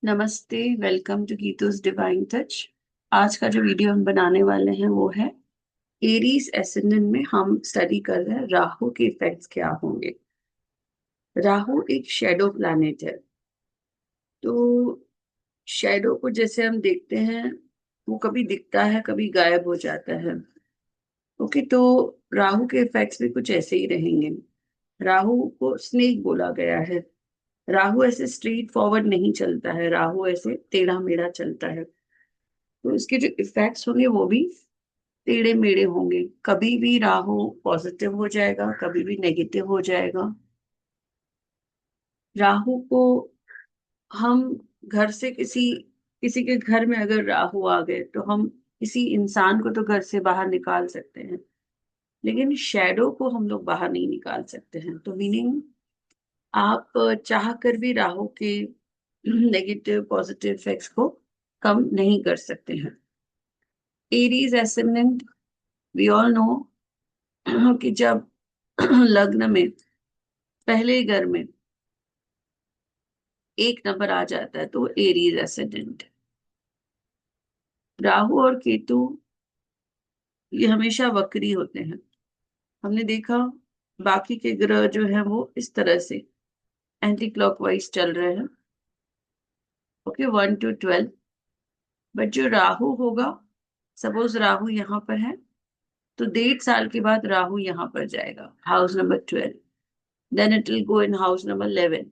नमस्ते। Welcome to Geetu's divine touch. आज का जो वीडियो हम बनाने वाले हैं वो है एरीज एसेंडेंट में हम स्टडी कर रहे हैं राहु के इफेक्ट्स क्या होंगे। राहु एक शेडो प्लैनेट है। तो शेडो को जैसे हम देखते हैं वो कभी दिखता है कभी गायब हो जाता है। ओके, तो राहु के इफेक्ट्स भी कुछ ऐसे ही रहेंगे। राहु को स्नेक बोला गया है। राहु ऐसे स्ट्रेट फॉरवर्ड नहीं चलता है, राहु ऐसे टेढ़ा मेढ़ा चलता है। तो इसके जो इफेक्ट्स होंगे वो भी टेढ़े मेढ़े होंगे। कभी भी राहु पॉजिटिव हो जाएगा, कभी भी नेगेटिव हो जाएगा। राहु को हम घर से किसी किसी के घर में अगर राहु आ गए तो हम किसी इंसान को तो घर से बाहर निकाल सकते हैं, लेकिन शैडो को हम लोग बाहर नहीं निकाल सकते हैं। तो मीनिंग आप चाह कर भी राहु के नेगेटिव पॉजिटिव इफेक्ट्स को कम नहीं कर सकते हैं। Aries ascendant, we all know कि जब लग्न में पहले घर में एक नंबर आ जाता है तो एरीज एसेंडेंट। राहु और केतु ये हमेशा वक्री होते हैं। हमने देखा बाकी के ग्रह जो है वो इस तरह से एंटी क्लॉकवाइज चल रहे हैं। Okay, 1 to 12। बट जो राहु होगा, सपोज राहु यहाँ पर है तो 1.5 साल के बाद राहु यहाँ पर जाएगा, house number 12। Then it will go in house number 11,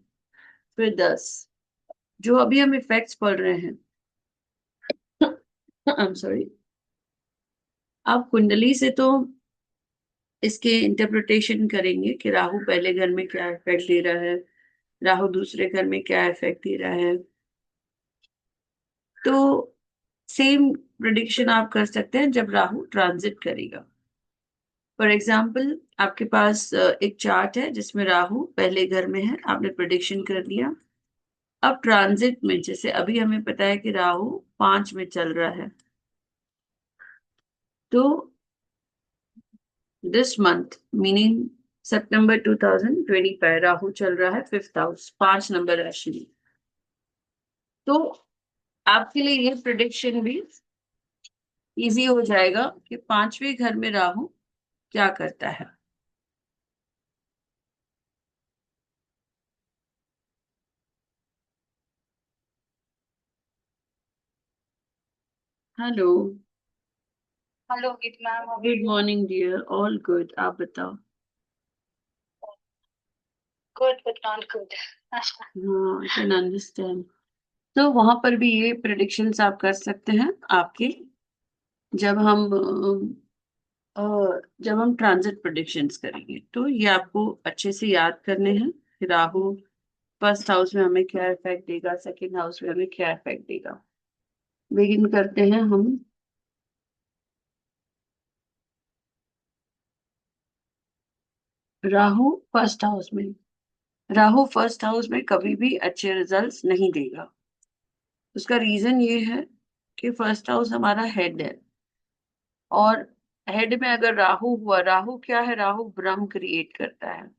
फिर 10। जो अभी हम इफेक्ट्स पढ़ रहे हैं आई एम सॉरी, आप कुंडली से तो इसके इंटरप्रिटेशन करेंगे कि राहु पहले घर में क्या इफेक्ट दे रहा है, राहु दूसरे घर में क्या इफेक्ट दे रहा है। तो सेम प्रिडिक्शन आप कर सकते हैं जब राहु ट्रांजिट करेगा। फॉर एग्जाम्पल, आपके पास एक चार्ट है जिसमें राहु पहले घर में है, आपने प्रिडिक्शन कर दिया। अब ट्रांजिट में जैसे अभी हमें पता है कि राहु 5 में चल रहा है, तो दिस मंथ मीनिंग सितंबर 2025 राहु चल रहा है 5th हाउस, 5 नंबर राशि में। तो आपके लिए ये प्रिडिक्शन भी इजी हो जाएगा कि 5वें घर में राहु क्या करता है। Hello. Hello Geet ma'am, how are good you? Morning dear, all good, आप बताओ। Good but not good. हाँ, आई कैन अंडरस्टैंड। तो वहां पर भी ये प्रिडिक्शंस आप कर सकते हैं आपके, जब हम जब हम ट्रांजिट प्रिडिक्शंस करेंगे तो ये आपको अच्छे से याद करने हैं कि राहु फर्स्ट हाउस में हमें क्या इफेक्ट देगा, सेकंड हाउस में हमें क्या इफेक्ट देगा। बिगिन करते हैं हम। राहु फर्स्ट हाउस में, राहु फर्स्ट हाउस में कभी भी अच्छे रिजल्ट्स नहीं देगा। उसका रीजन ये है कि फर्स्ट हाउस हमारा हेड है, और हेड में अगर राहु हुआ, राहु क्या है, राहु भ्रम क्रिएट करता है।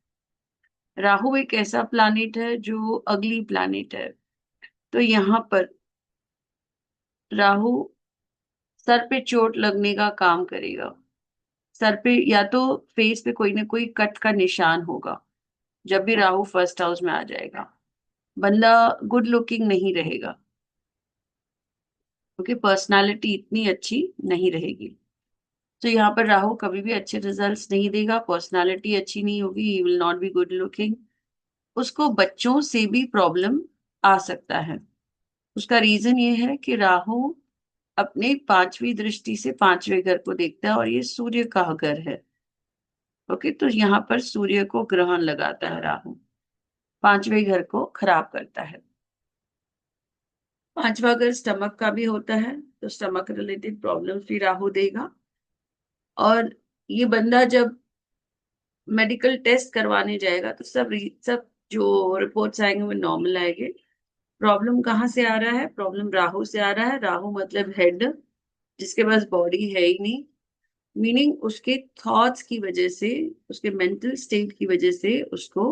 राहु एक ऐसा प्लैनेट है जो अगली प्लैनेट है। तो यहाँ पर राहु सर पे चोट लगने का काम करेगा। सर पे या तो फेस पे कोई ना कोई कट का निशान होगा जब भी राहु फर्स्ट हाउस में आ जाएगा। बंदा गुड लुकिंग नहीं रहेगा, क्योंकि पर्सनालिटी इतनी अच्छी नहीं रहेगी। तो यहाँ पर राहु कभी भी अच्छे रिजल्ट्स नहीं देगा, पर्सनालिटी अच्छी नहीं होगी, he will not be good looking. उसको बच्चों से भी प्रॉब्लम आ सकता है। उसका रीजन ये है कि राहु अपने 5वीं दृष्टि से 5वें घर को देखता है, और ये सूर्य का घर है। ओके, तो यहाँ पर सूर्य को ग्रहण लगाता है राहु, 5वें घर को खराब करता है। 5वां घर स्टमक का भी होता है, तो स्टमक रिलेटेड प्रॉब्लम्स भी राहु देगा। और ये बंदा जब मेडिकल टेस्ट करवाने जाएगा तो सब जो रिपोर्ट्स आएंगे वो नॉर्मल आएंगे। प्रॉब्लम कहाँ से आ रहा है? प्रॉब्लम राहु से आ रहा है। राहु मतलब हेड, जिसके पास बॉडी है ही नहीं। मीनिंग उसके थॉट्स की वजह से, उसके मेंटल स्टेट की वजह से उसको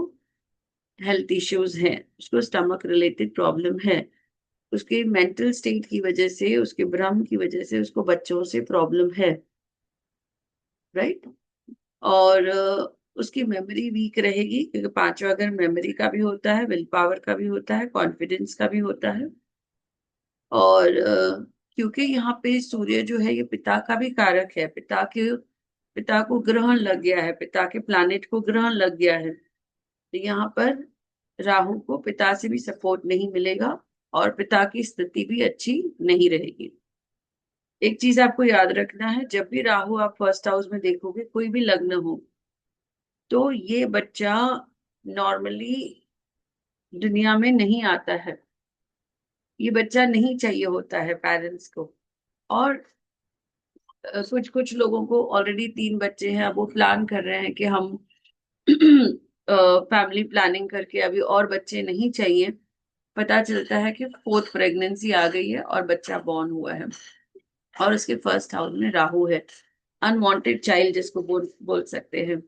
हेल्थ इश्यूज हैं, उसको स्टमक रिलेटेड प्रॉब्लम है। उसके मेंटल स्टेट की वजह से, उसके भ्रम की वजह से उसको बच्चों से प्रॉब्लम है, राइट। और उसकी मेमोरी वीक रहेगी, क्योंकि पांचवा घर मेमोरी का भी होता है, विल पावर का भी होता है, कॉन्फिडेंस का भी होता है। और क्योंकि यहाँ पे सूर्य जो है ये पिता का भी कारक है, पिता को ग्रहण लग गया है, पिता के प्लानेट को ग्रहण लग गया है, तो यहाँ पर राहु को पिता से भी सपोर्ट नहीं मिलेगा और पिता की स्थिति भी अच्छी नहीं रहेगी। एक चीज आपको याद रखना है, जब भी राहु आप फर्स्ट हाउस में देखोगे, कोई भी लग्न हो, तो ये बच्चा नॉर्मली दुनिया में नहीं आता है, ये बच्चा नहीं चाहिए होता है पेरेंट्स को। और कुछ कुछ लोगों को ऑलरेडी 3 बच्चे हैं, अब वो प्लान कर रहे हैं कि हम फैमिली प्लानिंग करके अभी और बच्चे नहीं चाहिए। पता चलता है कि फोर्थ प्रेगनेंसी आ गई है और बच्चा बॉर्न हुआ है, और उसके फर्स्ट हाउस में राहु है। अनवांटेड चाइल्ड जिसको बोल सकते हैं,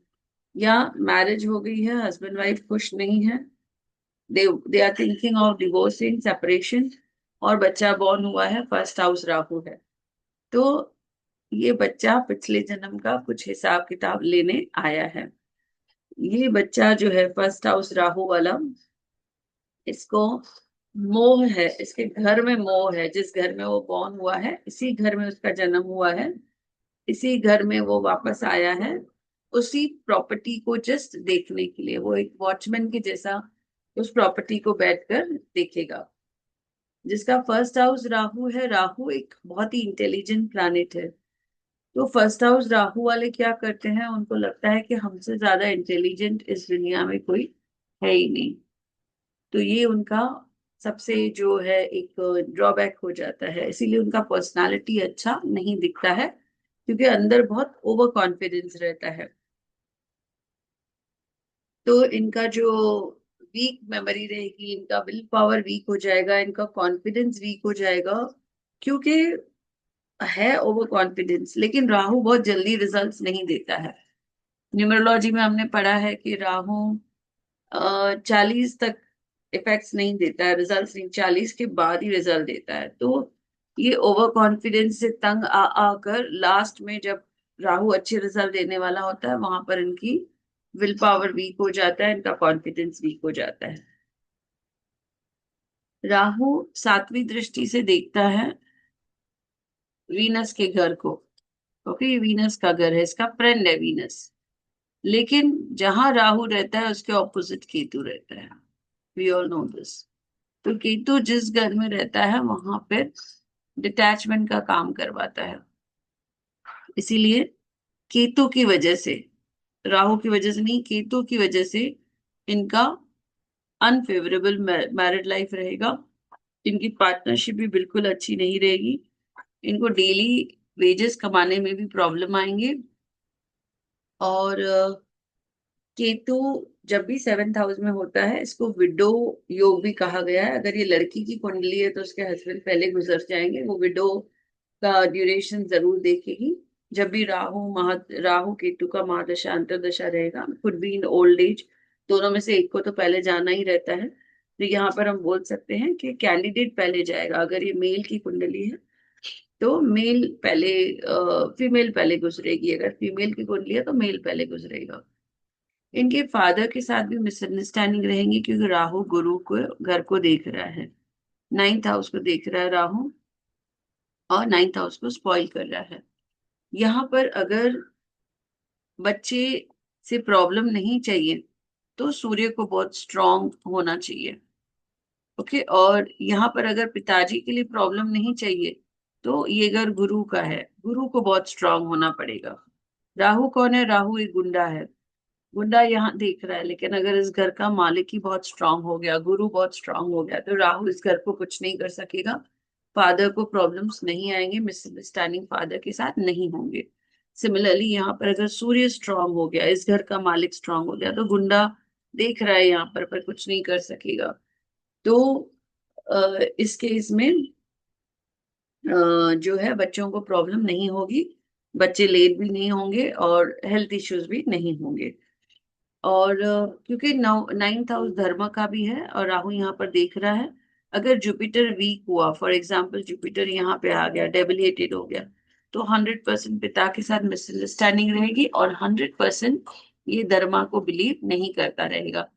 या मैरिज हो गई है, हस्बैंड वाइफ खुश नहीं है, they are thinking of divorcing, separation, और बच्चा बॉर्न हुआ है, फर्स्ट हाउस राहु है। तो ये बच्चा पिछले जन्म का कुछ हिसाब किताब लेने आया है। ये बच्चा जो है फर्स्ट हाउस राहु वाला, इसको मोह है, इसके घर में मोह है, जिस घर में वो बॉर्न हुआ है इसी घर में उसका जन्म हुआ है, इसी घर में वो वापस आया है, उसी प्रॉपर्टी को जस्ट देखने के लिए। वो एक वॉचमैन के जैसा उस प्रॉपर्टी को बैठकर देखेगा। जिसका फर्स्ट हाउस राहु है, राहु एक बहुत ही इंटेलिजेंट प्लैनेट है। तो फर्स्ट हाउस राहु वाले क्या करते हैं, उनको लगता है कि हमसे ज्यादा इंटेलिजेंट इस दुनिया में कोई है ही नहीं। तो ये उनका सबसे जो है एक ड्रॉबैक हो जाता है, इसीलिए उनका पर्सनालिटी अच्छा नहीं दिखता है, क्योंकि अंदर बहुत ओवर कॉन्फिडेंस रहता है। तो इनका जो वीक मेमोरी रहेगी, इनका विल पावर वीक हो जाएगा, इनका कॉन्फिडेंस वीक हो जाएगा, क्योंकि है ओवर कॉन्फिडेंस। लेकिन राहु बहुत जल्दी रिजल्ट्स नहीं देता है। न्यूमरोलॉजी में हमने पढ़ा है कि राहु 40 तक इफेक्ट्स नहीं देता है, रिजल्ट्स नहीं, 40 के बाद ही रिजल्ट देता है। तो ये ओवर कॉन्फिडेंस से तंग आ आकर लास्ट में जब राहु अच्छे रिजल्ट देने वाला होता है, वहां पर इनकी विल पावर वीक हो जाता है, इनका कॉन्फिडेंस वीक हो जाता है। राहु सातवीं दृष्टि से देखता है वीनस के घर को। ओके, ये वीनस का घर है, इसका फ्रेंड है वीनस। लेकिन जहां राहु रहता है उसके ऑपोजिट केतु रहता है, वी ऑल नो दिस। तो केतु जिस घर में रहता है वहां पे डिटैचमेंट का काम करवाता है। इसीलिए केतु की वजह से, राहु की वजह से नहीं, केतु की वजह से इनका अनफेवरेबल मैरिड लाइफ रहेगा। इनकी पार्टनरशिप भी बिल्कुल अच्छी नहीं रहेगी, इनको डेली वेजेस कमाने में भी प्रॉब्लम आएंगे। और केतु जब भी 7th हाउस में होता है, इसको विडो योग भी कहा गया है। अगर ये लड़की की कुंडली है तो उसके हस्बैंड पहले गुजर जाएंगे, वो विडो का ड्यूरेशन जरूर देखेगी। जब भी राहु केतु का महादशा अंतरदशा रहेगा, could be in old age, दोनों में से एक को तो पहले जाना ही रहता है। तो यहाँ पर हम बोल सकते हैं कि कैंडिडेट पहले जाएगा। अगर ये मेल की कुंडली है तो मेल पहले, फीमेल पहले गुजरेगी, अगर फीमेल की कुंडली है तो मेल पहले गुजरेगा। इनके फादर के साथ भी मिसअंडरस्टैंडिंग रहेंगी, क्योंकि राहु गुरु को घर को देख रहा है, 9th हाउस को देख रहा है राहु, और 9th हाउस को स्पॉइल कर रहा है। यहाँ पर अगर बच्चे से प्रॉब्लम नहीं चाहिए तो सूर्य को बहुत स्ट्रांग होना चाहिए। ओके, और यहाँ पर अगर पिताजी के लिए प्रॉब्लम नहीं चाहिए तो ये घर गुरु का है, गुरु को बहुत स्ट्रांग होना पड़ेगा। राहु कौन है, राहु एक गुंडा है। गुंडा यहाँ देख रहा है, लेकिन अगर इस घर का मालिक ही बहुत स्ट्रांग हो गया, गुरु बहुत स्ट्रांग हो गया, तो राहु इस घर को कुछ नहीं कर सकेगा। फादर को प्रॉब्लम्स नहीं आएंगे, मिसअंडरस्टैंडिंग फादर के साथ नहीं होंगे। सिमिलरली यहाँ पर अगर सूर्य स्ट्रांग हो गया, इस घर का मालिक स्ट्रांग हो गया, तो गुंडा देख रहा है यहाँ पर कुछ नहीं कर सकेगा। तो इस केस में जो है बच्चों को प्रॉब्लम नहीं होगी, बच्चे लेट भी नहीं होंगे और हेल्थ इश्यूज भी नहीं होंगे। और क्योंकि 9th हाउस धर्म का भी है और राहु यहाँ पर देख रहा है, अगर जुपिटर वीक हुआ, फॉर एग्जाम्पल जुपिटर यहाँ पे आ गया, डेबिलिएटेड हो गया, तो 100% पिता के साथ मिसअंडरस्टैंडिंग रहेगी और 100% ये धर्मा को बिलीव नहीं करता रहेगा।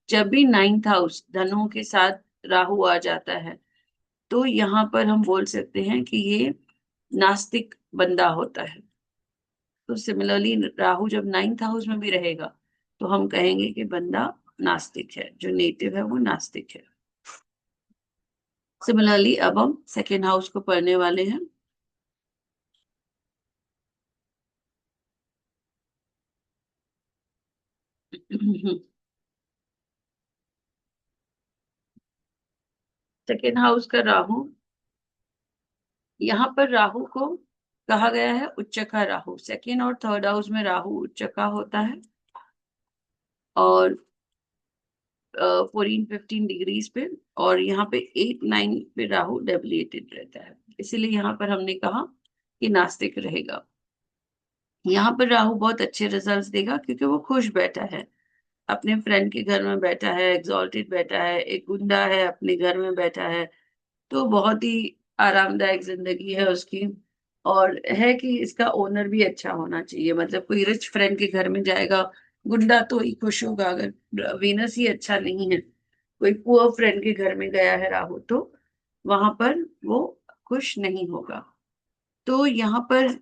जब भी नाइन्थ हाउस धनु के साथ राहु आ जाता है, तो यहाँ पर हम बोल सकते हैं कि ये नास्तिक बंदा होता है। तो सिमिलरली राहु जब नाइन्थ हाउस में भी रहेगा, तो हम कहेंगे कि बंदा नास्तिक है, जो नेटिव है वो नास्तिक है। सिमिलरली अब हम सेकेंड हाउस को पढ़ने वाले हैं। सेकेंड हाउस का राहु, यहाँ पर राहु को कहा गया है उच्चका राहु। सेकेंड और थर्ड हाउस में राहु उच्चका होता है और 14-15 डिग्रीज पे, और यहाँ पे 8-9 पे राहु डेबिलिएटेड रहता है। इसीलिए यहाँ पर हमने कहा कि नास्तिक रहेगा। यहाँ पर राहु बहुत अच्छे रिजल्ट्स देगा क्योंकि वो खुश बैठा है, अपने फ्रेंड के घर में बैठा है, एग्जॉल्टेड बैठा है, एक गुंडा है अपने घर में बैठा है। तो बहुत ही आरामदायक जिंदगी है उसकी। और है कि इसका ओनर भी अच्छा होना चाहिए, मतलब कोई रिच फ्रेंड के घर में जाएगा, गुंडा तो ही खुश होगा। अगर वीनस ही अच्छा नहीं है, कोई पुअर फ्रेंड के घर में गया है राहु, तो वहां पर वो खुश नहीं होगा। तो यहाँ पर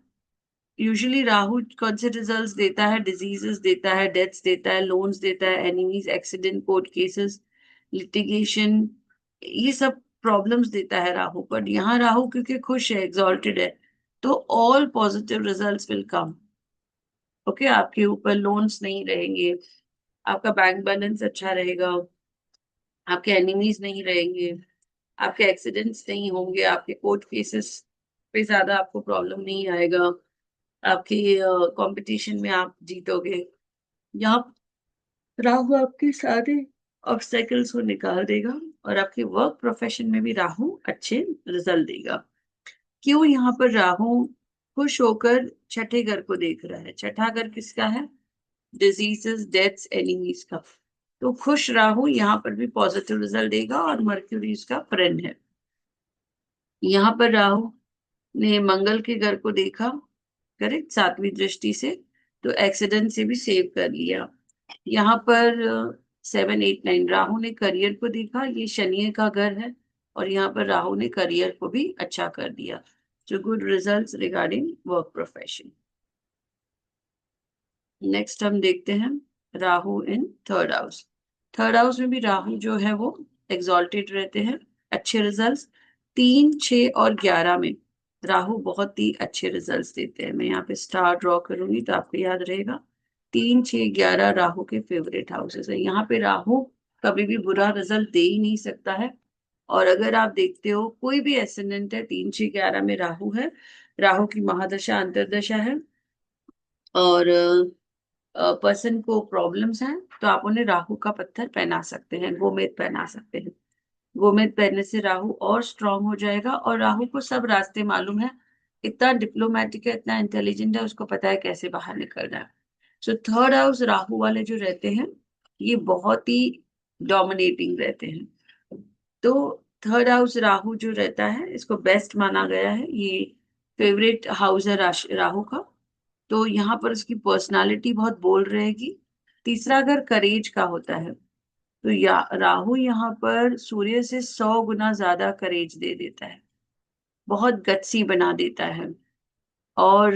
यूजुअली राहु कौन से रिजल्ट्स देता है? डिजीजेस देता है, डेथ्स देता है, लोन्स देता है, enemies, accident, court cases, litigation, ये सब प्रॉब्लम्स देता है राहु। पर यहाँ राहु क्योंकि खुश है, एग्जॉल्टेड है, तो all positive results will come. Okay, आपके ऊपर लोन्स नहीं रहेंगे, आपका बैंक बैलेंस अच्छा रहेगा, आपके एनिमीज नहीं रहेंगे, आपके एक्सीडेंट्स नहीं होंगे, आपके कोर्ट केसेस पे ज्यादा आपको प्रॉब्लम नहीं आएगा, आपकी कंपटीशन में आप जीतोगे। यहाँ राहु आपके सारे ऑब्स्टेकल्स को निकाल देगा और आपके वर्क प्रोफेशन में भी राहु अच्छे रिजल्ट देगा। क्यों? यहाँ पर राहु खुश होकर छठे घर को देख रहा है। छठा घर किसका है? डिजीजेस, डेथ्स, एनिमीज का। तो खुश राहु यहाँ पर भी पॉजिटिव रिजल्ट देगा और मर्क्यूरी इसका फ्रेंड है। यहाँ पर राहु ने मंगल के घर को देखा, करेक्ट, सातवीं दृष्टि से, तो एक्सीडेंट से भी सेव कर लिया। यहाँ पर 7-8-9 राहु ने करियर को देखा, ये शनि का घर है, और यहाँ पर राहु ने करियर को भी अच्छा कर दिया। जो good results regarding work profession. Next हम देखते हैं Rahu in third house. Third house में भी राहु जो है वो एग्जॉल्टेड रहते हैं, अच्छे रिजल्ट्स। 3, 6 और 11 में राहु बहुत ही अच्छे रिजल्ट्स देते हैं। मैं यहाँ पे स्टार ड्रॉ करूंगी तो आपको याद रहेगा। 3, 6, 11 राहु के फेवरेट हाउसेस है। यहाँ पे राहु कभी भी बुरा रिजल्ट दे ही नहीं सकता है। और अगर आप देखते हो कोई भी एसेंडेंट है, 3, 6, 11 में राहु है, राहु की महादशा अंतरदशा है, और पर्सन को प्रॉब्लम्स हैं, तो आप उन्हें राहु का पत्थर पहना सकते हैं, गोमेद पहना सकते हैं। गोमेद पहनने से राहु और स्ट्रांग हो जाएगा, और राहु को सब रास्ते मालूम है, इतना डिप्लोमेटिक है, इतना इंटेलिजेंट है, उसको पता है कैसे बाहर निकलना है। सो थर्ड हाउस राहु वाले जो रहते हैं, ये बहुत ही डोमिनेटिंग रहते हैं। तो थर्ड हाउस राहु जो रहता है, इसको बेस्ट माना गया है, ये फेवरेट हाउस है राहु का। तो यहाँ पर उसकी पर्सनालिटी बहुत बोल्ड रहेगी। तीसरा घर करेज का होता है, तो या राहु यहाँ पर सूर्य से 100 गुना ज्यादा करेज दे देता है, बहुत गत्सी बना देता है। और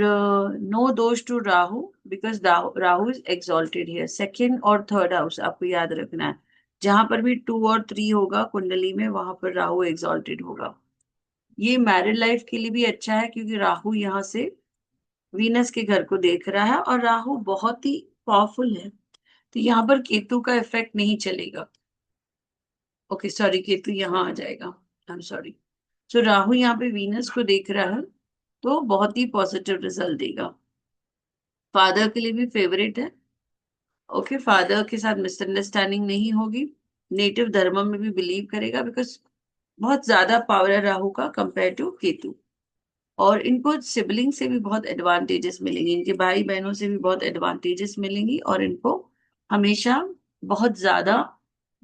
no dosh to Rahu, because Rahu is exalted here. Second और थर्ड हाउस आपको याद रखना है, जहां पर भी 2 और 3 होगा कुंडली में, वहां पर राहु एक्सॉल्टेड होगा। ये मैरिड लाइफ के लिए भी अच्छा है क्योंकि राहु यहाँ से वीनस के घर को देख रहा है, और राहु बहुत ही पावरफुल है, तो यहाँ पर केतु का इफेक्ट नहीं चलेगा। ओके सॉरी, केतु यहाँ आ जाएगा, आई एम सॉरी। सो राहु यहाँ पे वीनस को देख रहा है, तो बहुत ही पॉजिटिव रिजल्ट देगा। फादर के लिए भी फेवरेट है। ओके, फादर के साथ मिसअंडरस्टैंडिंग नहीं होगी। नेटिव धर्म में भी बिलीव करेगा, बिकॉज बहुत ज्यादा पावर है राहु का कंपेयर टू केतु। और इनको सिबलिंग से भी बहुत एडवांटेजेस मिलेंगे, इनके भाई बहनों से भी बहुत एडवांटेजेस मिलेंगी, और इनको हमेशा बहुत ज्यादा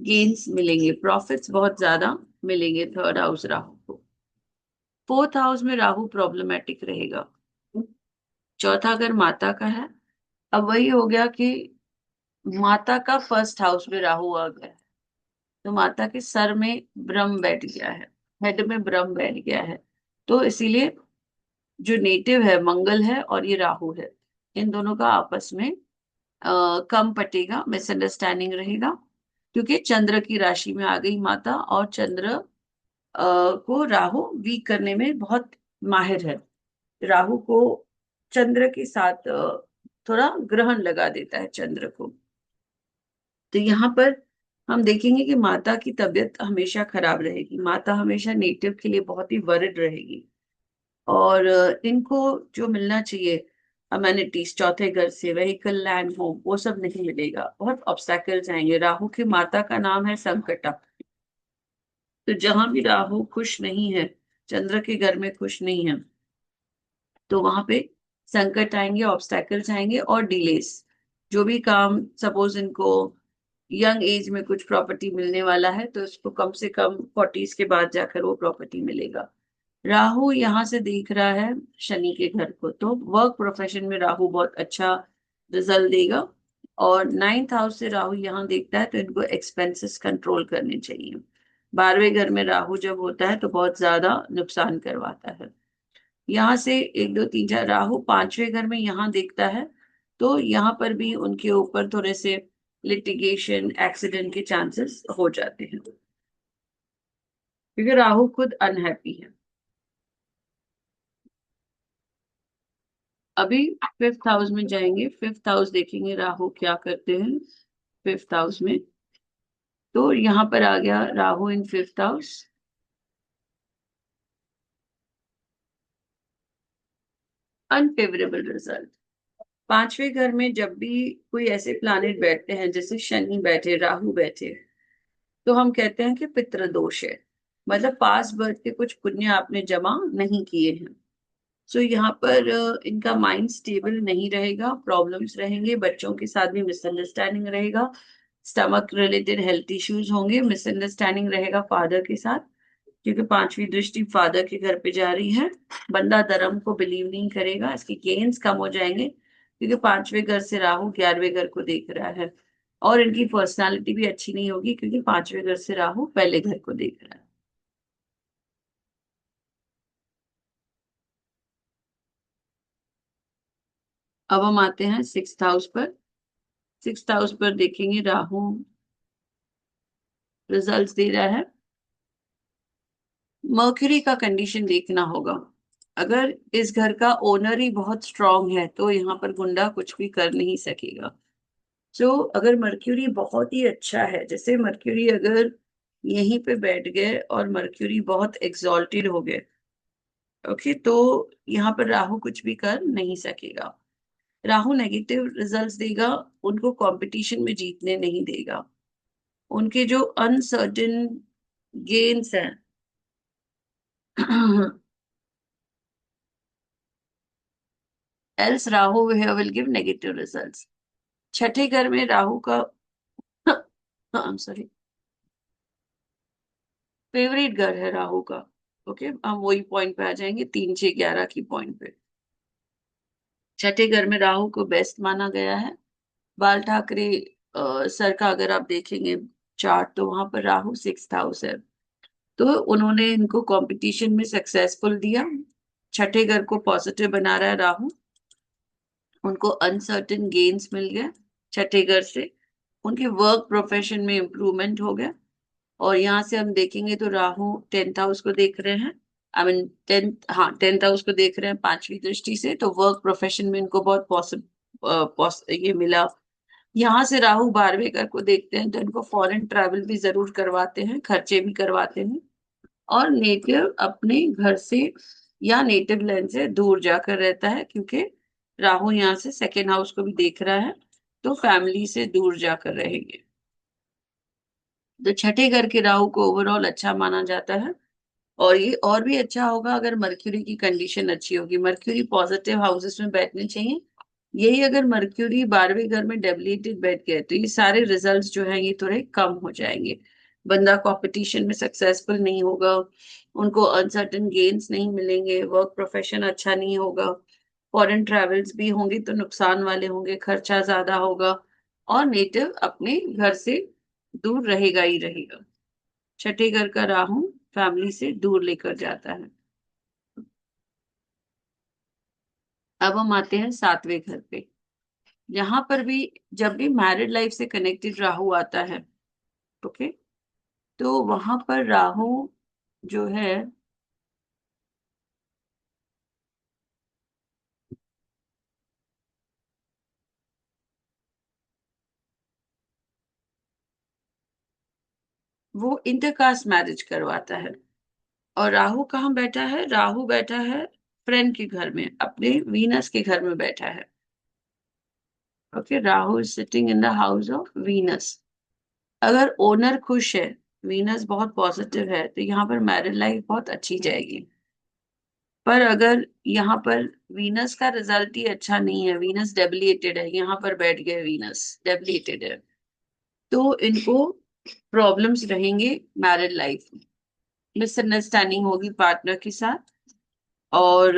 गेन्स मिलेंगे, प्रॉफिट्स बहुत ज्यादा मिलेंगे थर्ड हाउस राहु को। फोर्थ हाउस में राहु प्रॉब्लमेटिक रहेगा। चौथा घर माता का है। अब वही हो गया कि माता का फर्स्ट हाउस में राहु आ गया है, तो माता के सर में ब्रह्म बैठ गया है, हेड में ब्रह्म बैठ गया है। तो इसीलिए जो नेटिव है मंगल है और ये राहु है, इन दोनों का आपस में कम पटेगा, मिसअंडरस्टैंडिंग रहेगा। क्योंकि चंद्र की राशि में आ गई माता, और चंद्र को राहु वीक करने में बहुत माहिर है। राहु को चंद्र के साथ थोड़ा ग्रहण लगा देता है चंद्र को। तो यहाँ पर हम देखेंगे कि माता की तबीयत हमेशा खराब रहेगी, माता हमेशा नेटिव के लिए बहुत ही वरिड रहेगी। और इनको जो मिलना चाहिए अमेनिटीज चौथे घर से, व्हीकल, लैंड, होम, वो सब नहीं मिलेगा, बहुत ऑब्स्टैकल्स आएंगे। राहु की माता का नाम है संकटा। तो जहां भी राहु खुश नहीं है, चंद्र के घर में खुश नहीं है, तो वहां पे संकट आएंगे, ऑब्स्टैकल्स आएंगे और डिलेस। जो भी काम, सपोज इनको यंग एज में कुछ प्रॉपर्टी मिलने वाला है, तो उसको कम से कम 40s के बाद जाकर वो प्रॉपर्टी मिलेगा। राहु यहाँ से देख रहा है शनि के घर को, तो वर्क प्रोफेशन में राहु बहुत अच्छा रिजल्ट देगा। और नाइन्थ हाउस से राहु यहाँ देखता है, तो इनको एक्सपेंसेस कंट्रोल करने चाहिए। 12वें घर में राहु जब होता है तो बहुत ज्यादा नुकसान करवाता है। यहाँ से 1 2 3 4 राहु 5वें घर में यहाँ देखता है, तो यहाँ पर भी उनके ऊपर थोड़े से लिटिगेशन, एक्सीडेंट के चांसेस हो जाते हैं, क्योंकि राहु खुद अनहैप्पी है। अभी फिफ्थ हाउस में जाएंगे, फिफ्थ हाउस देखेंगे राहु क्या करते हैं फिफ्थ हाउस में। तो यहाँ पर आ गया Rahu in fifth house. Unfavourable result. 5वें घर में जब भी कोई ऐसे प्लानेट बैठते हैं, जैसे शनि बैठे, राहु बैठे, तो हम कहते हैं कि पितृदोष है, मतलब पास बर्थ के कुछ पुण्य आपने जमा नहीं किए हैं। सो यहाँ पर इनका माइंड स्टेबल नहीं रहेगा, प्रॉब्लम्स रहेंगे, बच्चों के साथ भी मिसअंडरस्टैंडिंग रहेगा, स्टमक रिलेटेड हेल्थ इश्यूज होंगे, मिसअंडरस्टैंडिंग रहेगा फादर के साथ, क्योंकि 5वीं दृष्टि फादर के घर पे जा रही है। बंदा धर्म को बिलीव नहीं करेगा, इसके गेन्स कम हो जाएंगे, क्योंकि 5वें घर से राहु 11वें घर को देख रहा है। और इनकी पर्सनालिटी भी अच्छी नहीं होगी, क्योंकि 5वें घर से राहु पहले घर को देख रहा है। अब हम आते हैं सिक्स्थ हाउस पर। सिक्स्थ हाउस पर देखेंगे राहु रिजल्ट्स दे रहा है। मर्क्यूरी का कंडीशन देखना होगा। अगर इस घर का ओनर ही बहुत स्ट्रांग है, तो यहाँ पर गुंडा कुछ भी कर नहीं सकेगा। सो अगर मर्क्यूरी बहुत ही अच्छा है, जैसे मर्क्यूरी अगर यहीं पे बैठ गए और मर्क्यूरी बहुत एक्सॉल्टेड हो गए, ओके, तो यहाँ पर राहु कुछ भी कर नहीं सकेगा। राहु नेगेटिव रिजल्ट्स देगा, उनको कंपटीशन में जीतने नहीं देगा। उनके जो अनसर्टेन गेन्स हैं else Rahu will give negative results. छठे घर में राहु का सॉरी, फेवरेट घर है राहु का। ओके, हम वही पॉइंट पे आ जाएंगे, 3 6 11 की पॉइंट पे। छठे घर में राहु को बेस्ट माना गया है। बाल ठाकरे सर का अगर आप देखेंगे चार्ट, तो वहां पर राहु सिक्स्थ हाउस है, तो उन्होंने इनको कंपटीशन में सक्सेसफुल दिया। छठे घर को पॉजिटिव बना रहा है राहु, उनको अनसर्टेन गेन्स मिल गए छठे घर से, उनके वर्क प्रोफेशन में इम्प्रूवमेंट हो गया। और यहाँ से हम देखेंगे तो राहु 10th हाउस को देख रहे हैं, आई मीन 10th हाउस को देख रहे हैं 5वीं दृष्टि से, तो वर्क प्रोफेशन में इनको बहुत ये मिला। यहाँ से राहु 12वें घर को देखते हैं, तो इनको फॉरेन ट्रैवल भी जरूर करवाते हैं, खर्चे भी करवाते हैं। और नेटिव अपने घर से या नेटिव लैंड से दूर जाकर रहता है, क्योंकि राहु यहाँ से सेकेंड हाउस को भी देख रहा है, तो फैमिली से दूर जाकर रहेंगे। तो छठे घर के राहु को ओवरऑल अच्छा माना जाता है। और ये और भी अच्छा होगा अगर मर्क्यूरी की कंडीशन अच्छी होगी। मर्क्यूरी पॉजिटिव हाउसेस में बैठने चाहिए, यही अगर मर्क्यूरी 12वें घर में डेबिलिटेड बैठ गए तो ये सारे रिजल्ट्स जो है ये थोड़े कम हो जाएंगे। बंदा कंपटीशन में सक्सेसफुल नहीं होगा, उनको अनसर्टेन गेन्स नहीं मिलेंगे, वर्क प्रोफेशन अच्छा नहीं होगा, फॉरेन ट्रेवल्स भी होंगे तो नुकसान वाले होंगे, खर्चा ज्यादा होगा, और नेटिव अपने घर से दूर रहेगा ही रहेगा। छठे घर का राहु फैमिली से दूर लेकर जाता है। अब हम आते हैं 7वें घर पे। यहाँ पर भी जब भी मैरिड लाइफ से कनेक्टेड राहु आता है, ओके, तो वहां पर राहु जो है वो इंटरकास्ट मैरिज करवाता है। और राहु कहाँ बैठा है? राहु बैठा है फ्रेंड के घर में, अपने वीनस के घर में बैठा है। Okay, Rahu is sitting in the house of Venus. अगर ओनर खुश है, वीनस बहुत पॉजिटिव है, तो यहाँ पर मैरिड लाइफ बहुत अच्छी जाएगी। पर अगर यहाँ पर वीनस का रिजल्ट ही अच्छा नहीं है, वीनस डेबिलिटेड है, यहाँ पर बैठ गए वीनस डेबिलिटेड है, तो इनको प्रॉब्लम्स रहेंगे मैरिड लाइफ में। मिसअंडरस्टैंडिंग होगी पार्टनर के साथ, और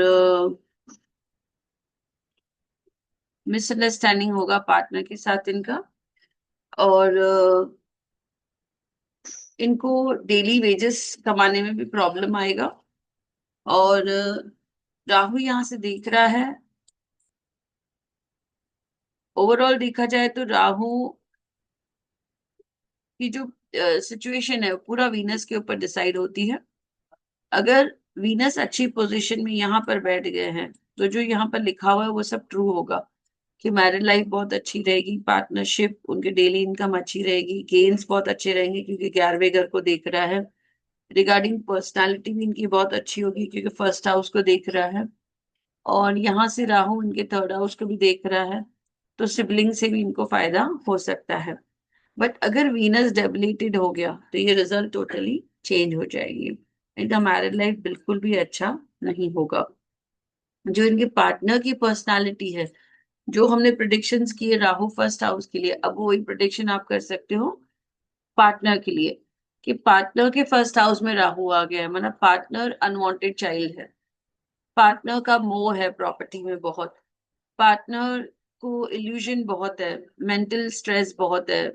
मिसअंडरस्टैंडिंग होगा पार्टनर के साथ इनका, और इनको डेली वेजेस कमाने में भी प्रॉब्लम आएगा। और राहु यहाँ से देख रहा है, ओवरऑल देखा जाए तो राहु की जो सिचुएशन है वो पूरा वीनस के ऊपर डिसाइड होती है। अगर वीनस अच्छी पोजीशन में यहाँ पर बैठ गए हैं, तो जो यहाँ पर लिखा हुआ है वो सब ट्रू होगा कि मैरिड लाइफ बहुत अच्छी रहेगी, पार्टनरशिप, उनके डेली इनकम अच्छी रहेगी, गेन्स बहुत अच्छे रहेंगे क्योंकि 11वें घर को देख रहा है। रिगार्डिंग पर्सनालिटी भी इनकी बहुत अच्छी होगी क्योंकि फर्स्ट हाउस को देख रहा है, और यहाँ से राहु इनके थर्ड हाउस को भी देख रहा है, तो सिबलिंग से भी इनको फायदा हो सकता है। बट अगर वीनस डेबिलिटेड हो गया तो ये रिजल्ट टोटली चेंज हो जाएगी। इनका मैरिड लाइफ बिल्कुल भी अच्छा नहीं होगा। जो इनके पार्टनर की पर्सनालिटी है, जो हमने प्रिडिक्शंस किए राहु फर्स्ट हाउस के लिए, अब वही प्रिडिक्शन आप कर सकते हो पार्टनर के लिए, कि पार्टनर के फर्स्ट हाउस में राहु आ गया है, मतलब पार्टनर अनवांटेड चाइल्ड है, पार्टनर का मोह है प्रॉपर्टी में बहुत, पार्टनर को इल्यूजन बहुत है, मेंटल स्ट्रेस बहुत है,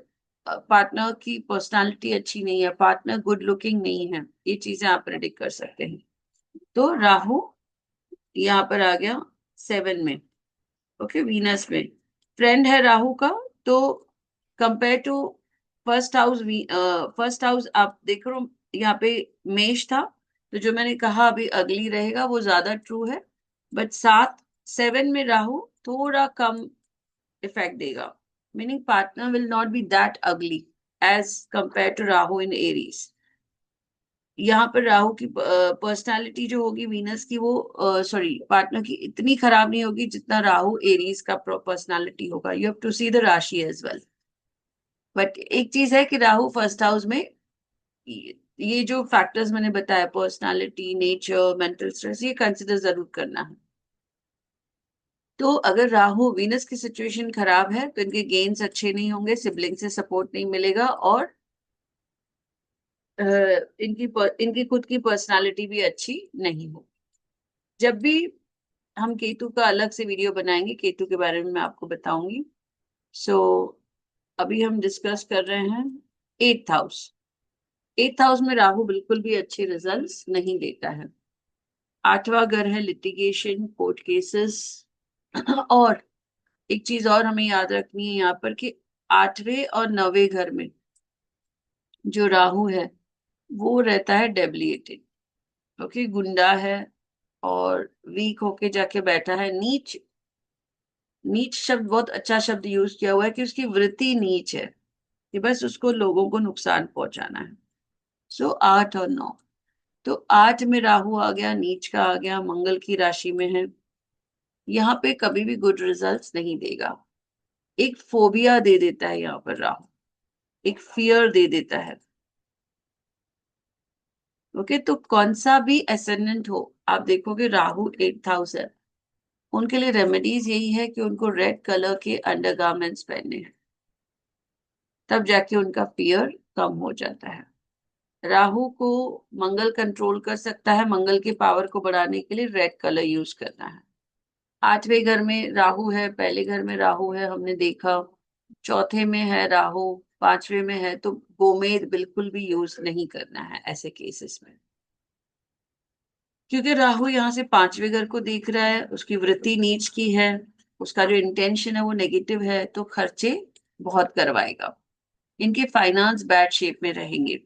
पार्टनर की पर्सनालिटी अच्छी नहीं है, पार्टनर गुड लुकिंग नहीं है, ये चीजें आप प्रेडिक्ट कर सकते हैं। तो राहु यहाँ पर आ गया 7 में, ओके, वीनस में फ्रेंड है राहु का। तो compare to first house, first house आप देख रहे हो यहाँ पे मेष था, तो जो मैंने कहा अभी अगली रहेगा वो ज्यादा ट्रू है। बट 7 में राहु थोड़ा कम इफेक्ट देगा, meaning partner will not be that ugly as compare to Rahu in Aries. यहाँ पर राहु की पर्सनालिटी जो होगी वीनस की, वो सॉरी पार्टनर की, इतनी खराब नहीं होगी जितना राहु एरीज का पर्सनालिटी होगा। You have to see the rashi as well. But एक चीज है कि राहु फर्स्ट हाउस में ये जो फैक्टर्स मैंने बताया, पर्सनालिटी, नेचर, मेंटल स्ट्रेस, ये कंसिडर जरूर करना है। तो अगर राहु वीनस की सिचुएशन खराब है तो इनके गेन्स अच्छे नहीं होंगे, सिबलिंग से सपोर्ट नहीं मिलेगा, और इनकी खुद की पर्सनालिटी भी अच्छी नहीं हो। जब भी हम केतु का अलग से वीडियो बनाएंगे, केतु के बारे में मैं आपको बताऊंगी। सो अभी हम डिस्कस कर रहे हैं 8th हाउस। 8th हाउस में राहु बिल्कुल भी अच्छे रिजल्ट्स नहीं देता है। 8वां घर है लिटिगेशन, कोर्ट केसेस। और एक चीज और हमें याद रखनी है यहाँ पर कि 8वें और 9वें घर में जो राहु है वो रहता है डेबिलिटेड, ओके, गुंडा है, और वीक होके जाके बैठा है नीच। नीच शब्द बहुत अच्छा शब्द यूज किया हुआ है कि उसकी वृत्ति नीच है, कि बस उसको लोगों को नुकसान पहुंचाना है। सो 8 और 9, तो 8 में राहु आ गया, नीच का आ गया, मंगल की राशि में है, यहाँ पे कभी भी गुड रिजल्ट्स नहीं देगा। एक फोबिया दे देता है यहाँ पर राहु, एक फियर दे देता है। ओके, तो कौन सा भी एसेंडेंट हो, आप देखोगे राहु 8th हाउस है, उनके लिए रेमेडीज यही है कि उनको रेड कलर के अंडरगारमेंट्स पहनने हैं, तब जाके उनका फियर कम हो जाता है। राहु को मंगल कंट्रोल कर सकता है, मंगल की पावर को बढ़ाने के लिए रेड कलर यूज करना है। आठवें घर में राहु है, पहले घर में राहु है हमने देखा, चौथे में है राहु, पांचवे में है, तो गोमेद बिल्कुल भी यूज नहीं करना है ऐसे केसेस में, क्योंकि राहु यहाँ से पांचवें घर को देख रहा है, उसकी वृत्ति नीच की है, उसका जो इंटेंशन है वो नेगेटिव है, तो खर्चे बहुत करवाएगा। इनके फाइनेंस बैड शेप में रहेंगे,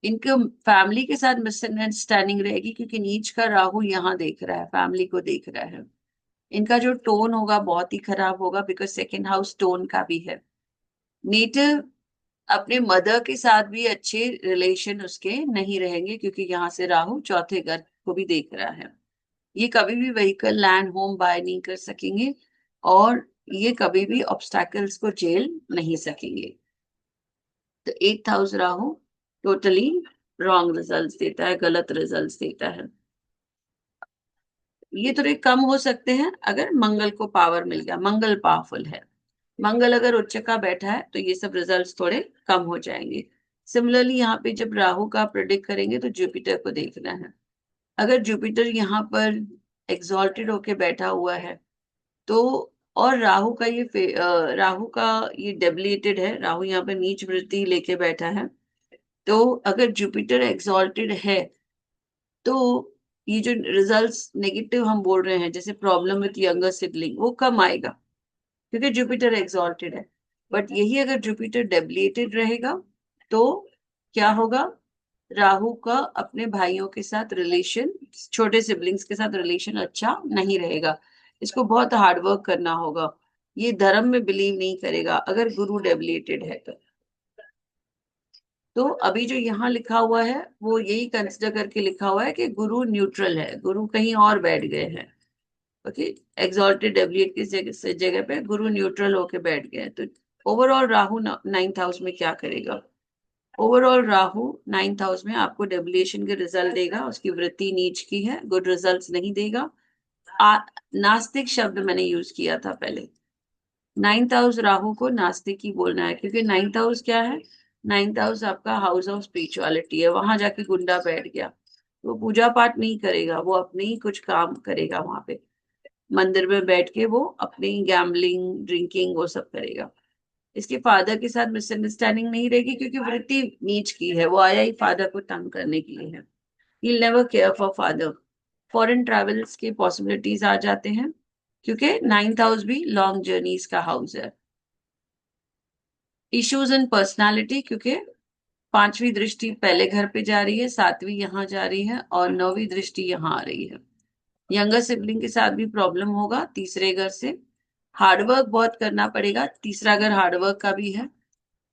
इनके फैमिली के साथ मिसअंडरस्टैंडिंग रहेगी, क्योंकि नीच का राहु यहाँ देख रहा है, फैमिली को देख रहा है। इनका जो टोन होगा बहुत ही खराब होगा, बिकॉज सेकेंड हाउस टोन का भी है। नेटिव अपने मदर के साथ भी अच्छे रिलेशन उसके नहीं रहेंगे, क्योंकि यहाँ से राहु चौथे घर को भी देख रहा है। ये कभी भी व्हीकल लैंड होम बाय नहीं कर सकेंगे, और ये कभी भी ऑब्स्टैकल्स को झेल नहीं सकेंगे। तो 8th house Rahu totally wrong results देता है, गलत रिजल्ट्स देता है। ये थोड़े कम हो सकते हैं अगर मंगल को पावर मिल गया, मंगल पावरफुल है। मंगल अगर उच्च का बैठा है तो ये सब रिजल्ट्स थोड़े कम हो जाएंगे। सिमिलरली यहाँ पे जब राहु का प्रिडिक्ट करेंगे तो जुपिटर को देखना है। अगर जुपिटर यहाँ पर एग्जॉल्टेड होके बैठा हुआ है तो, और राहु का ये डेबिलिटेड है, राहु यहाँ पे नीच वृत्ति लेके बैठा है, तो अगर जुपिटर एग्जॉल्टेड है तो ये जो रिजल्ट्स नेगेटिव हम बोल रहे हैं, जैसे प्रॉब्लम विथ यंगर सिबलिंग, वो कम आएगा, क्योंकि जुपिटर एग्जॉल्टेड है। बट यही अगर जुपिटर डेबिलिटेड रहेगा तो क्या होगा, राहु का अपने भाइयों के साथ रिलेशन, छोटे सिबलिंग्स के साथ रिलेशन अच्छा नहीं रहेगा, इसको बहुत हार्डवर्क करना होगा, ये धर्म में बिलीव नहीं करेगा अगर गुरु डेबिलिटेड है तो अभी जो यहाँ लिखा हुआ है वो यही कंसिडर करके लिखा हुआ है कि गुरु न्यूट्रल है, गुरु कहीं और बैठ गए हैं। ओके, एग्जॉल्टेड डेविएट की जगह पे गुरु न्यूट्रल होके बैठ गए, तो ओवरऑल राहु 9th हाउस में क्या करेगा, ओवरऑल राहु 9th हाउस में आपको डेविएशन के रिजल्ट देगा, उसकी वृत्ति नीच की है, गुड रिजल्ट्स नहीं देगा। नास्तिक शब्द मैंने यूज किया था पहले, 9th हाउस राहु को नास्तिक ही बोलना है, क्योंकि 9th हाउस क्या है, 9th हाउस आपका हाउस ऑफ स्पिरिचुअलिटी है, वहां जाके गुंडा बैठ गया, वो पूजा पाठ नहीं करेगा, वो अपने ही कुछ काम करेगा वहां पे, मंदिर में बैठ के वो अपनी गैम्बलिंग ड्रिंकिंग वो सब करेगा। इसके फादर के साथ मिसअंडरस्टैंडिंग नहीं रहेगी, क्योंकि वृत्ति नीच की है, वो आया ही फादर को तंग करने के लिए है। He never care for father. Foreign travels की पॉसिबिलिटीज आ जाते हैं, क्योंकि 9th हाउस भी लॉन्ग जर्नीज का हाउस है। इश्यूज इन पर्सनालिटी, क्योंकि पांचवी दृष्टि पहले घर पे जा रही है, सातवीं यहाँ जा रही है, और नौवीं दृष्टि यहाँ आ रही है। यंगर सिबलिंग के साथ भी प्रॉब्लम होगा तीसरे घर से, हार्डवर्क बहुत करना पड़ेगा, तीसरा घर हार्डवर्क का भी है,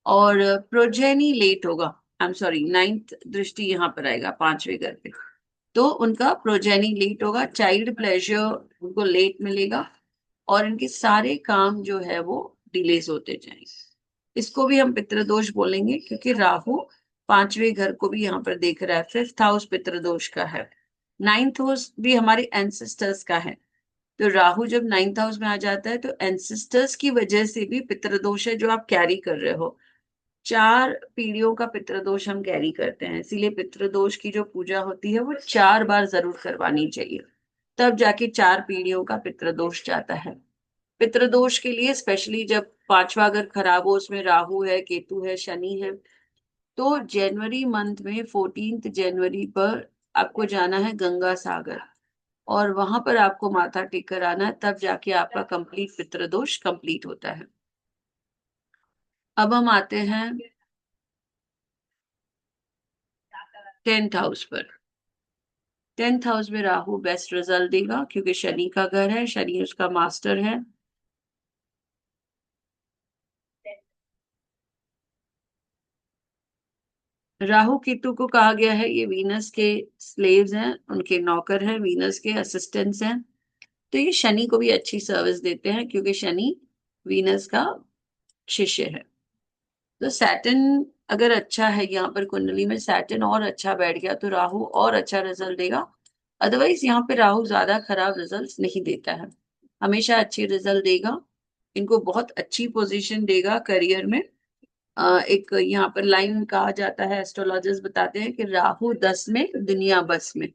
और प्रोजेनी लेट होगा। आई एम सॉरी, 9th दृष्टि यहाँ पर आएगा पांचवे घर पे, तो उनका प्रोजेनी लेट होगा, चाइल्ड प्लेजर उनको लेट मिलेगा, और इनके सारे काम जो है वो डिलेस होते जाएंगे। इसको भी हम पितृदोष बोलेंगे, क्योंकि राहु पांचवें घर को भी यहाँ पर देख रहा है, 5th हाउस पितृदोष का है, 9th हाउस भी हमारे एंसेस्टर्स का है। तो राहु जब 9th हाउस में आ जाता है तो एंसेस्टर्स की वजह से भी पितृदोष है जो आप कैरी कर रहे हो, 4 पीढ़ियों का पितृदोष हम कैरी करते हैं, इसीलिए पितृदोष की जो पूजा होती है वो 4 बार जरूर करवानी चाहिए, तब जाके 4 पीढ़ियों का पितृदोष जाता है। पितृदोष के लिए स्पेशली जब पांचवा घर खराब हो, उसमें राहु है, केतु है, शनि है, तो जनवरी मंथ में 14 जनवरी पर आपको जाना है गंगा सागर, और वहां पर आपको माथा टेक कर आना है, तब जाके आपका कंप्लीट पितृदोष कंप्लीट होता है। अब हम आते हैं 10th हाउस पर। 10th हाउस में राहु बेस्ट रिजल्ट देगा, क्योंकि शनि का घर है, शनि उसका मास्टर है। राहु केतु को कहा गया है ये वीनस के स्लेव्स हैं, उनके नौकर हैं, वीनस के असिस्टेंट्स हैं, तो ये शनि को भी अच्छी सर्विस देते हैं, क्योंकि शनि वीनस का शिष्य है। तो सैटर्न अगर अच्छा है यहाँ पर कुंडली में, सैटर्न और अच्छा बैठ गया तो राहु और अच्छा रिजल्ट देगा, अदरवाइज यहाँ पे राहु ज्यादा खराब रिजल्ट नहीं देता है। हमेशा अच्छी रिजल्ट देगा, इनको बहुत अच्छी पोजीशन देगा करियर में। एक यहाँ पर लाइन कहा जाता है, एस्ट्रोलॉजर्स बताते हैं कि राहु 10 में दुनिया बस में।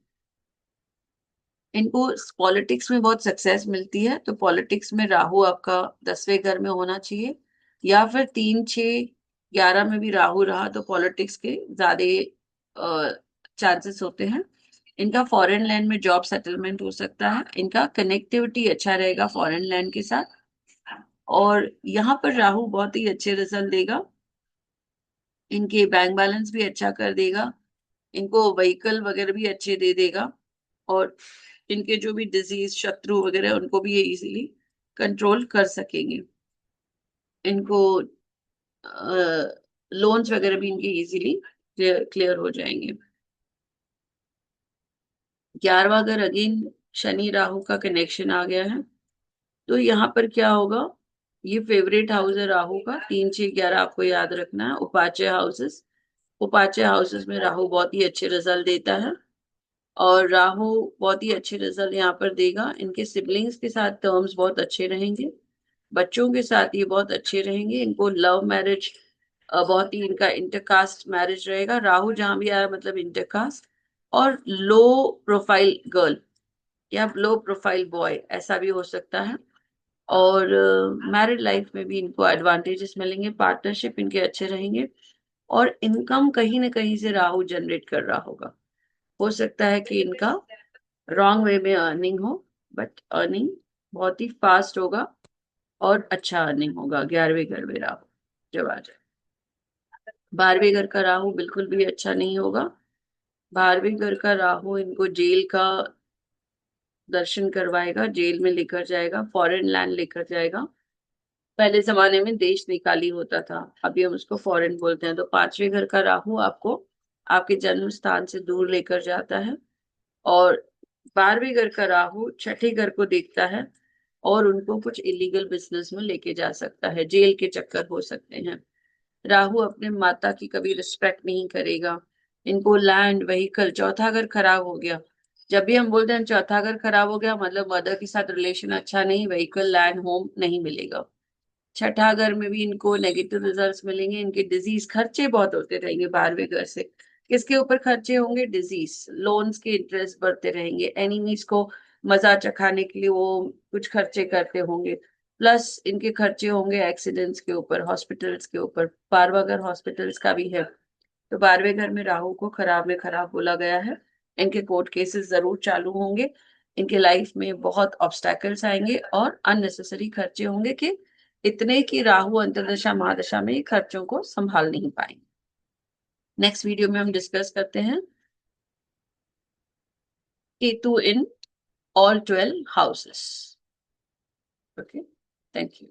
इनको पॉलिटिक्स में बहुत सक्सेस मिलती है, तो पॉलिटिक्स में राहु आपका 10वें घर में होना चाहिए, या फिर 3, 6, 11 में भी राहु रहा तो पॉलिटिक्स के ज्यादा चांसेस होते हैं। इनका फॉरेन लैंड में जॉब सेटलमेंट हो सकता है, इनका कनेक्टिविटी अच्छा रहेगा फॉरेन लैंड के साथ, और यहाँ पर राहु बहुत ही अच्छे रिजल्ट देगा। इनके बैंक बैलेंस भी अच्छा कर देगा, इनको व्हीकल वगैरह भी अच्छे दे देगा, और इनके जो भी डिजीज शत्रु वगैरह उनको भी ये इजीली कंट्रोल कर सकेंगे। इनको लोन्स वगैरह भी इनके इजीली क्लियर हो जाएंगे। 11वां घर अगेन शनि राहु का कनेक्शन आ गया है, तो यहाँ पर क्या होगा, ये फेवरेट हाउस है राहु का, 3, 6, 11 आपको याद रखना है, उपाच्य हाउसेस। उपाच्य हाउसेस में राहु बहुत ही अच्छे रिजल्ट देता है, और राहु बहुत ही अच्छे रिजल्ट यहाँ पर देगा। इनके सिबलिंग्स के साथ टर्म्स बहुत अच्छे रहेंगे, बच्चों के साथ ये बहुत अच्छे रहेंगे। इनको लव मैरिज, बहुत ही इनका इंटरकास्ट मैरिज रहेगा। राहु जहां भी आया मतलब इंटरकास्ट, और लो प्रोफाइल गर्ल या लो प्रोफाइल बॉय ऐसा भी हो सकता है। और मैरिड लाइफ में भी इनको एडवांटेजेस मिलेंगे, पार्टनरशिप इनके अच्छे रहेंगे, और इनकम कहीं ना कहीं से राहु जनरेट कर रहा होगा। हो सकता है कि इनका रॉन्ग वे में अर्निंग हो, बट अर्निंग बहुत ही फास्ट होगा और अच्छा अर्निंग होगा 11वें घर में राहु जब आ जाए। 12वें घर का राहु बिल्कुल भी अच्छा नहीं होगा। 12वें घर का राहु इनको जेल का दर्शन करवाएगा, जेल में लेकर जाएगा, फॉरेन लैंड लेकर जाएगा। पहले जमाने में देश निकाली होता था, अभी हम उसको फॉरेन बोलते हैं। तो 5वें घर का राहु आपको आपके जन्म स्थान से दूर लेकर जाता है, और 12वें घर का राहु छठे घर को देखता है, और उनको कुछ इलीगल बिजनेस में लेके जा सकता है, जेल के चक्कर हो सकते हैं। राहु अपने माता की कभी रिस्पेक्ट नहीं करेगा। इनको लैंड व्हीकल, चौथा घर खराब हो गया, जब भी हम बोलते हैं चौथा घर खराब हो गया मतलब मदर के साथ रिलेशन अच्छा नहीं, व्हीकल लैंड होम नहीं मिलेगा। छठा घर में भी इनको नेगेटिव रिजल्ट्स मिलेंगे, इनके डिजीज खर्चे बहुत होते रहेंगे 12वें घर से। किसके ऊपर खर्चे होंगे, डिजीज, लोन्स के इंटरेस्ट बढ़ते रहेंगे, एनिमीज को मजा चखाने के लिए वो कुछ खर्चे करते होंगे, प्लस इनके खर्चे होंगे एक्सीडेंट्स के ऊपर, हॉस्पिटल्स के ऊपर। 12वां घर हॉस्पिटल्स का भी है, तो 12वें घर में राहु को खराब में खराब बोला गया है। इनके कोर्ट केसेस जरूर चालू होंगे, इनके लाइफ में बहुत ऑब्स्टैकल्स आएंगे, और अननेसेसरी खर्चे होंगे कि इतने कि राहु अंतर्दशा महादशा में खर्चों को संभाल नहीं पाएंगे। नेक्स्ट वीडियो में हम डिस्कस करते हैं Ketu in all 12 houses. Okay, thank you.